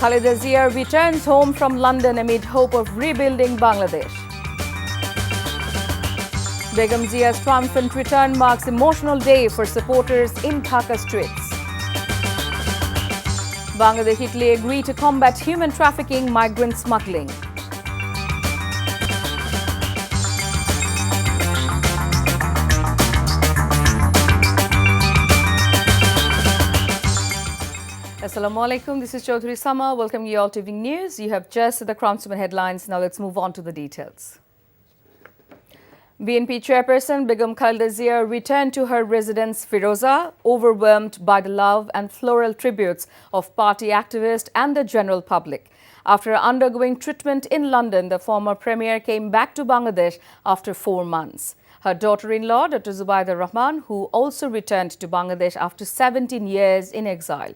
Khaleda Zia returns home from London amid hope of rebuilding Bangladesh. Begum Zia's triumphant return marks emotional day for supporters in Dhaka streets. Bangladesh Italy agree to combat human trafficking, migrant smuggling. Assalamu alaikum, this is Chaudhry Sama. Welcome you all to Evening News. You have just the Crownsman headlines. Now let's move on to the details. BNP chairperson Begum Khaleda Zia returned to her residence Firoza, overwhelmed by the love and floral tributes of party activists and the general public. After undergoing treatment in London, the former premier came back to Bangladesh after 4 months. Her daughter-in-law, Dr. Zubaida Rahman, who also returned to Bangladesh after 17 years in exile.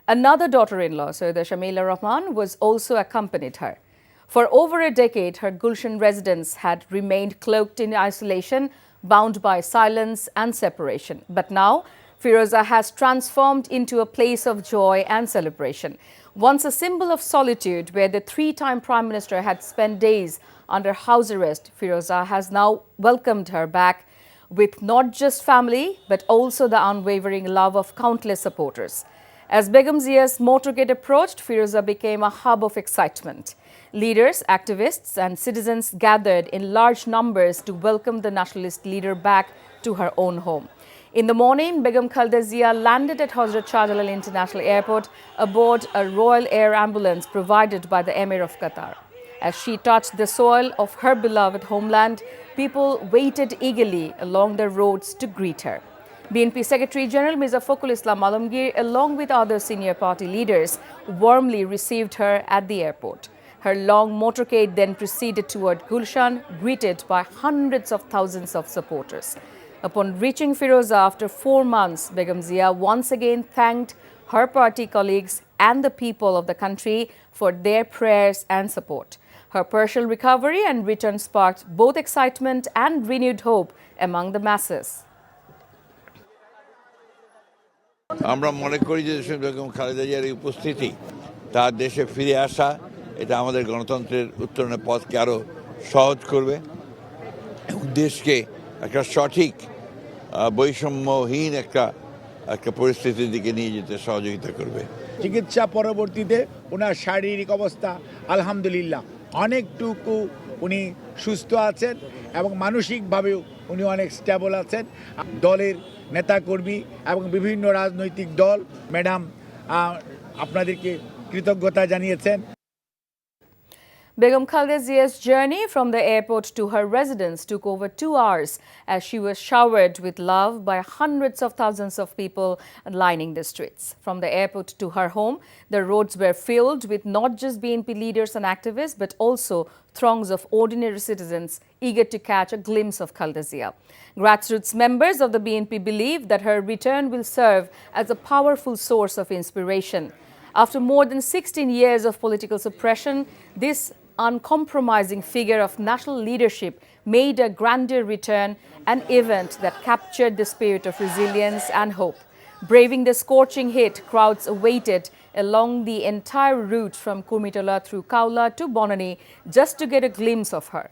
Another daughter-in-law, Sayyida Shamila Rahman, was also accompanied her. For over a decade, her Gulshan residence had remained cloaked in isolation, bound by silence and separation. But now, Firoza has transformed into a place of joy and celebration. Once a symbol of solitude, where the three-time Prime Minister had spent days under house arrest, Firoza has now welcomed her back with not just family, but also the unwavering love of countless supporters. As Begum Zia's motorcade approached, Firoza became a hub of excitement. Leaders, activists and citizens gathered in large numbers to welcome the nationalist leader back to her own home. In the morning, Begum Khaleda Zia landed at Hazrat Shah Jalal International Airport aboard a Royal Air ambulance provided by the Emir of Qatar. As she touched the soil of her beloved homeland, people waited eagerly along the roads to greet her. BNP Secretary General Mirza Fakhrul Islam Alamgir, along with other senior party leaders, warmly received her at the airport. Her long motorcade then proceeded toward Gulshan, greeted by hundreds of thousands of supporters. Upon reaching Firoza after 4 months, Begum Zia once again thanked her party colleagues and the people of the country for their prayers and support. Her partial recovery and return sparked both excitement and renewed hope among the masses. আমরা মনে করি যে বেগম খালেদা জিয়ার এই উপস্থিতি তার দেশে ফিরে আসা এটা আমাদের গণতন্ত্রের উত্তরণের পথকে আরো সহজ করবে এবং দেশকে একটা সঠিক বৈষম্যহীন একটা পরিস্থিতির দিকে নিয়ে যেতে সহযোগিতা করবে। চিকিৎসা পরবর্তীতে ওনার শারীরিক অবস্থা আলহামদুলিল্লাহ অনেকটুকু উনি সুস্থ আছেন এবং মানসিকভাবেও উনি অনেক স্টেবল আছেন। দলের নেতাকর্মী এবং বিভিন্ন রাজনৈতিক দল ম্যাডাম আপনাদেরকে কৃতজ্ঞতা জানিয়েছেন। Begum Khaleda Zia's journey from the airport to her residence took over 2 hours as she was showered with love by hundreds of thousands of people lining the streets. From the airport to her home, the roads were filled with not just BNP leaders and activists, but also throngs of ordinary citizens eager to catch a glimpse of Khaleda Zia. Grassroots members of the BNP believe that her return will serve as a powerful source of inspiration. After more than 16 years of political suppression, this uncompromising figure of national leadership made a grander return, an event that captured the spirit of resilience and hope. Braving the scorching heat, crowds awaited along the entire route from Kurmitola through Kaula to Bonani just to get a glimpse of her.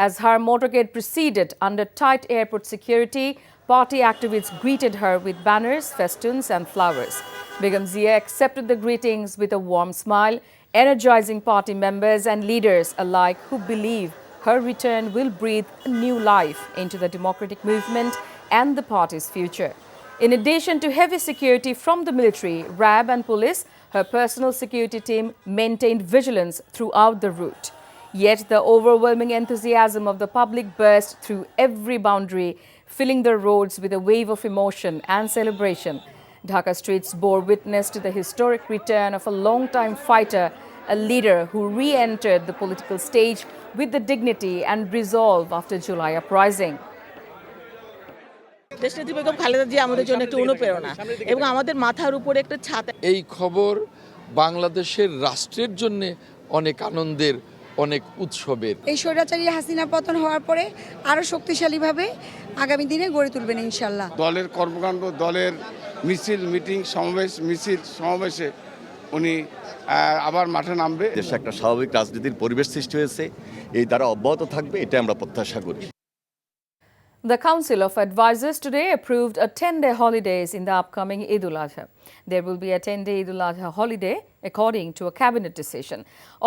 As her motorcade proceeded under tight airport security, party activists greeted her with banners, festoons and flowers. Begum Zia accepted the greetings with a warm smile, energizing party members and leaders alike who believe her return will breathe new life into the democratic movement and the party's future. In addition to heavy security from the military, RAB and police, her personal security team maintained vigilance throughout the route. Yet the overwhelming enthusiasm of the public burst through every boundary, filling the roads with a wave of emotion and celebration. Dhaka streets bore witness to the historic return of a long-time fighter, a leader who re-entered the political stage with the dignity and resolve after July uprising. দেশনেত্রী বেগম খালেদা জিয়া আমাদের জন্য একটা অনুপ্রেরণা এবং আমাদের মাথার উপরে একটা ছাদ। এই খবর বাংলাদেশের রাষ্ট্রের জন্য অনেক আনন্দের, অনেক উৎসবের। এই স্বৈরাচারী হাসিনা পতন হওয়ার পরে আরো শক্তিশালীভাবে আগামী দিনে গড়ে তুলবেন ইনশাআল্লাহ। দলের কর্মকাণ্ড, দলের মিছিল, মিটিং, সমাবেশে উনি আবার মাঠে নামবে। দেশে একটা স্বাভাবিক রাজনীতির পরিবেশ সৃষ্টি হয়েছে, এই দ্বারা অব্যাহত থাকবে, এটা আমরা প্রত্যাশা করি। The Council of Advisors today approved a 10-day holidays in the upcoming Eid al-Adha. There will be a 10-day Eid al-Adha holiday according to a cabinet decision.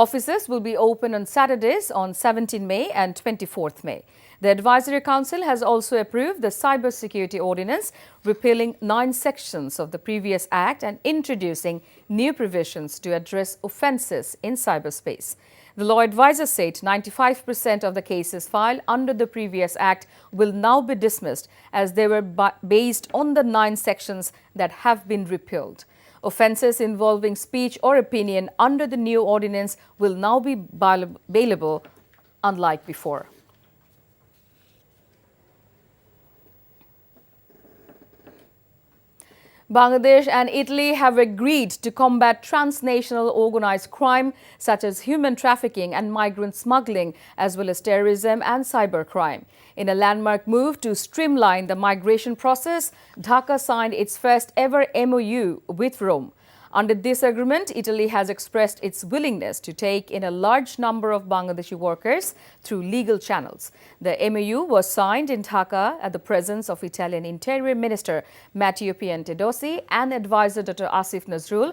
Offices will be open on Saturdays on 17 May and 24th May. The Advisory Council has also approved the Cybersecurity Ordinance, repealing 9 sections of the previous Act and introducing new provisions to address offences in cyberspace. The law advisor said 95% of the cases filed under the previous Act will now be dismissed as they were based on the 9 sections that have been repealed. Offences involving speech or opinion under the new ordinance will now be bailable, unlike before. Bangladesh and Italy have agreed to combat transnational organized crime such as human trafficking and migrant smuggling, as well as terrorism and cybercrime. In a landmark move to streamline the migration process, Dhaka signed its first ever MOU with Rome. Under this agreement, Italy has expressed its willingness to take in a large number of Bangladeshi workers through legal channels. The MOU was signed in Dhaka at the presence of Italian Interior Minister Matteo Piantedosi and advisor Dr. Asif Nazrul.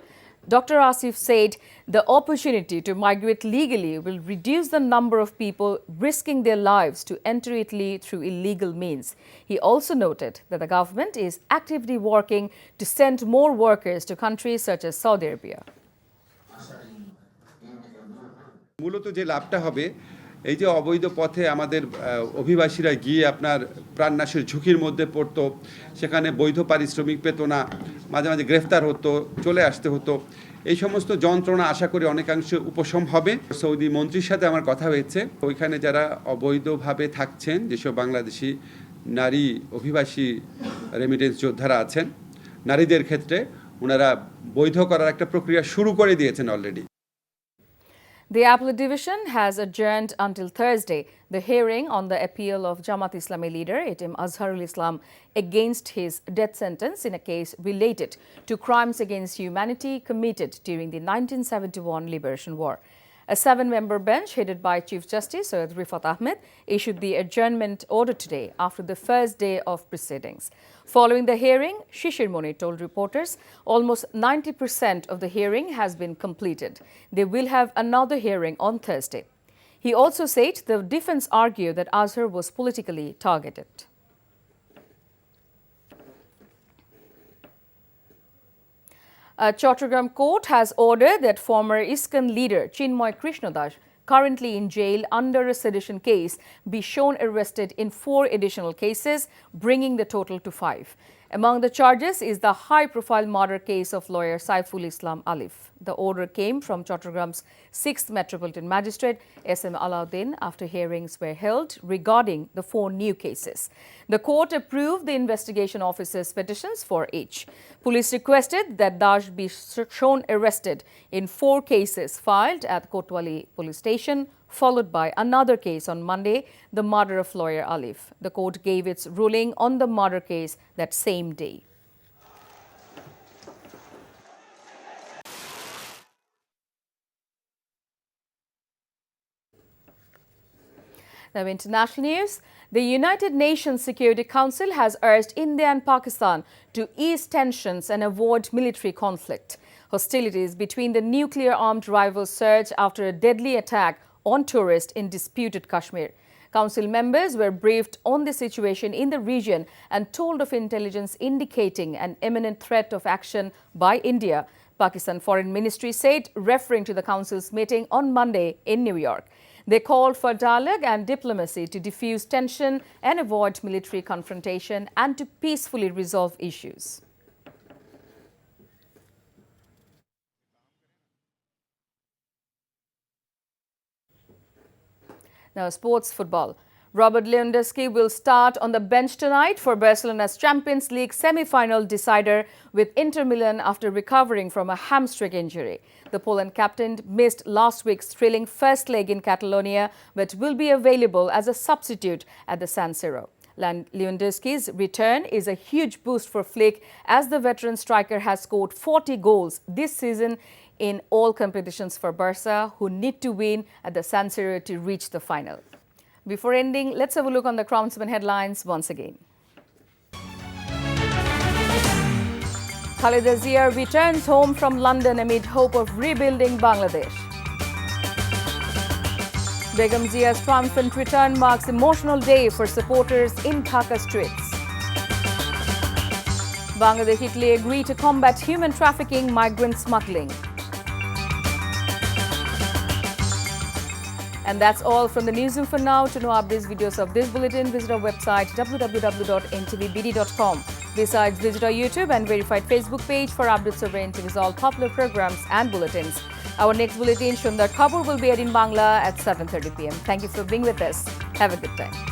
Dr. Asif said the opportunity to migrate legally will reduce the number of people risking their lives to enter Italy through illegal means. He also noted that the government is actively working to send more workers to countries such as Saudi Arabia. মূলত যে লাভটা হবে, এই যে অবৈধ পথে আমাদের অভিবাসীরা গিয়ে আপনার প্রাণনাশের ঝুঁকির মধ্যে পড়তো, সেখানে বৈধ পারিশ্রমিক পেত না, মাঝে মাঝে গ্রেফতার হতো, চলে আসতে হতো, এই সমস্ত যন্ত্রণা আশা করি অনেকাংশে উপশম হবে। সৌদি মন্ত্রীর সাথে আমার কথা হয়েছে, ওইখানে যারা অবৈধভাবে থাকছেন, যেসব বাংলাদেশি নারী অভিবাসী রেমিটেন্স যোদ্ধারা আছেন, নারীদের ক্ষেত্রে ওনারা বৈধ করার একটা প্রক্রিয়া শুরু করে দিয়েছেন already. The Appellate Division has adjourned until Thursday the hearing on the appeal of Jamaat Islami leader Etim Aharul Islam against his death sentence in a case related to crimes against humanity committed during the 1971 Liberation War. A 7-member bench headed by Chief Justice Syed Rifat Ahmed issued the adjournment order today after the first day of proceedings. Following the hearing, Shishir Moni told reporters almost 90% of the hearing has been completed. They will have another hearing on Thursday. He also said the defense argued that Azhar was politically targeted. A Chattogram court has ordered that former ISKCON leader Chinmoy Krishnadas, currently in jail under a sedition case, be shown arrested in 4 additional cases, bringing the total to 5. Among the charges is the high-profile murder case of lawyer Aharul Islam Alif. The order came from Chattogam's 6th Metropolitan Magistrate S.M. Alauddin after hearings were held regarding the 4 new cases. The court approved the investigation officer's petitions for each. Police requested that Dash be shown arrested in 4 cases filed at Kotwali police station, followed by another case on Monday, the murder of lawyer Alif. The court gave its ruling on the murder case that same day. Now, international news. The United Nations Security Council has urged India and Pakistan to ease tensions and avoid military conflict. Hostilities between the nuclear-armed rivals surged after a deadly attack on tourists in disputed Kashmir. Council members were briefed on the situation in the region and told of intelligence indicating an imminent threat of action by India. Pakistan Foreign Ministry said, referring to the Council's meeting on Monday in New York. They called for dialogue and diplomacy to diffuse tension and avoid military confrontation and to peacefully resolve issues. Now, sports football. Robert Lewandowski will start on the bench tonight for Barcelona's Champions League semi-final decider with Inter Milan after recovering from a hamstring injury. The Poland captain missed last week's thrilling first leg in Catalonia, but will be available as a substitute at the San Siro. Lewandowski's return is a huge boost for Flick, as the veteran striker has scored 40 goals this season in all competitions for Barca, who need to win at the San Siro to reach the final. Before ending, let's have a look on the Crownsman headlines once again. Khaleda Zia returns home from London amid hope of rebuilding Bangladesh. Begum Zia's triumphant return marks emotional day for supporters in Dhaka streets. Bangladesh Italy agree to combat human trafficking, migrant smuggling. And that's all from the newsroom for now. To know updates, videos of this bulletin, visit our website www.ntvbd.com. Besides, visit our YouTube and verified Facebook page for updates over NTV's all popular programs and bulletins. Our next bulletin, Sundar Khabor, will be aired in Bangla at 7:30 p.m. Thank you for being with us. Have a good time.